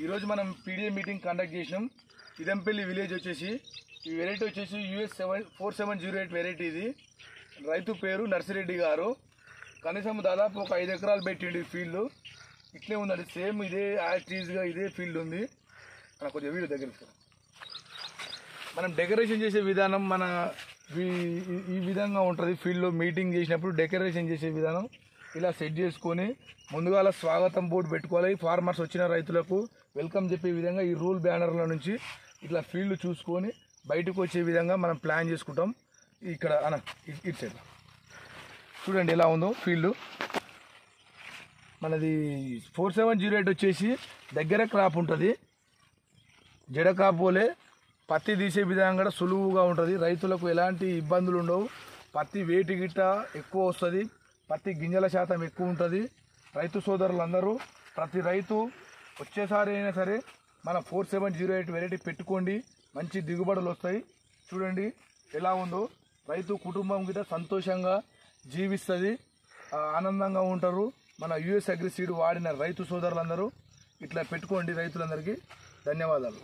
ఈరోజు మనం PDA meeting conduct చేసినాం. ఇదంపల్లి విలేజ్ వచ్చేసి ఈ వెరైటీ వచ్చేసి US 4708 వెరైటీ. ఇది రైతు పేరు నర్సిరెడ్డి గారు. కనీసం దాదాపు ఒక 5 ఎకరాలు పెట్టిండు ఈ ఫీల్డ్. ఇట్లే ఉందండి, సేమ్ ఇదే యాక్టీజ్గా ఇదే ఫీల్డ్ ఉంది. మనకు కొద్దిగా వీడియో దగ్గర మనం డెకరేషన్ చేసే విధానం మన ఈ విధంగా ఉంటుంది. ఫీల్డ్లో మీటింగ్ చేసినప్పుడు డెకరేషన్ చేసే విధానం ఇలా సెట్ చేసుకొని ముందుగా స్వాగతం బోర్డు పెట్టుకోవాలి. ఫార్మర్స్ వచ్చిన రైతులకు వెల్కమ్ చెప్పే విధంగా ఈ రూల్ బ్యానర్ల నుంచి ఇట్లా ఫీల్డ్ చూసుకొని బయటకు వచ్చే విధంగా మనం ప్లాన్ చేసుకుంటాం. ఇక్కడ ఇటు సైడ్ చూడండి ఎలా ఉందో ఫీల్డ్. మనది 4708 వచ్చేసి దగ్గర క్రాప్ ఉంటుంది. జడ కాపోలే పత్తి తీసే విధానం కూడా సులువుగా ఉంటుంది. రైతులకు ఎలాంటి ఇబ్బందులు ఉండవు. పత్తి వేటి గిట్ట ఎక్కువ వస్తుంది. పత్తి గింజల శాతం ఎక్కువ ఉంటుంది. రైతు సోదరులందరూ ప్రతి రైతు వచ్చేసారి అయినా సరే మన 4708 వెరైటీ పెట్టుకోండి. మంచి దిగుబడులు వస్తాయి. చూడండి ఎలా ఉందో. రైతు కుటుంబం గిట్ట సంతోషంగా జీవిస్తుంది, ఆనందంగా ఉంటారు. మన US అగ్రి సీడ్ వాడిన రైతు సోదరులందరూ ఇట్లా పెట్టుకోండి. రైతులందరికీ ధన్యవాదాలు.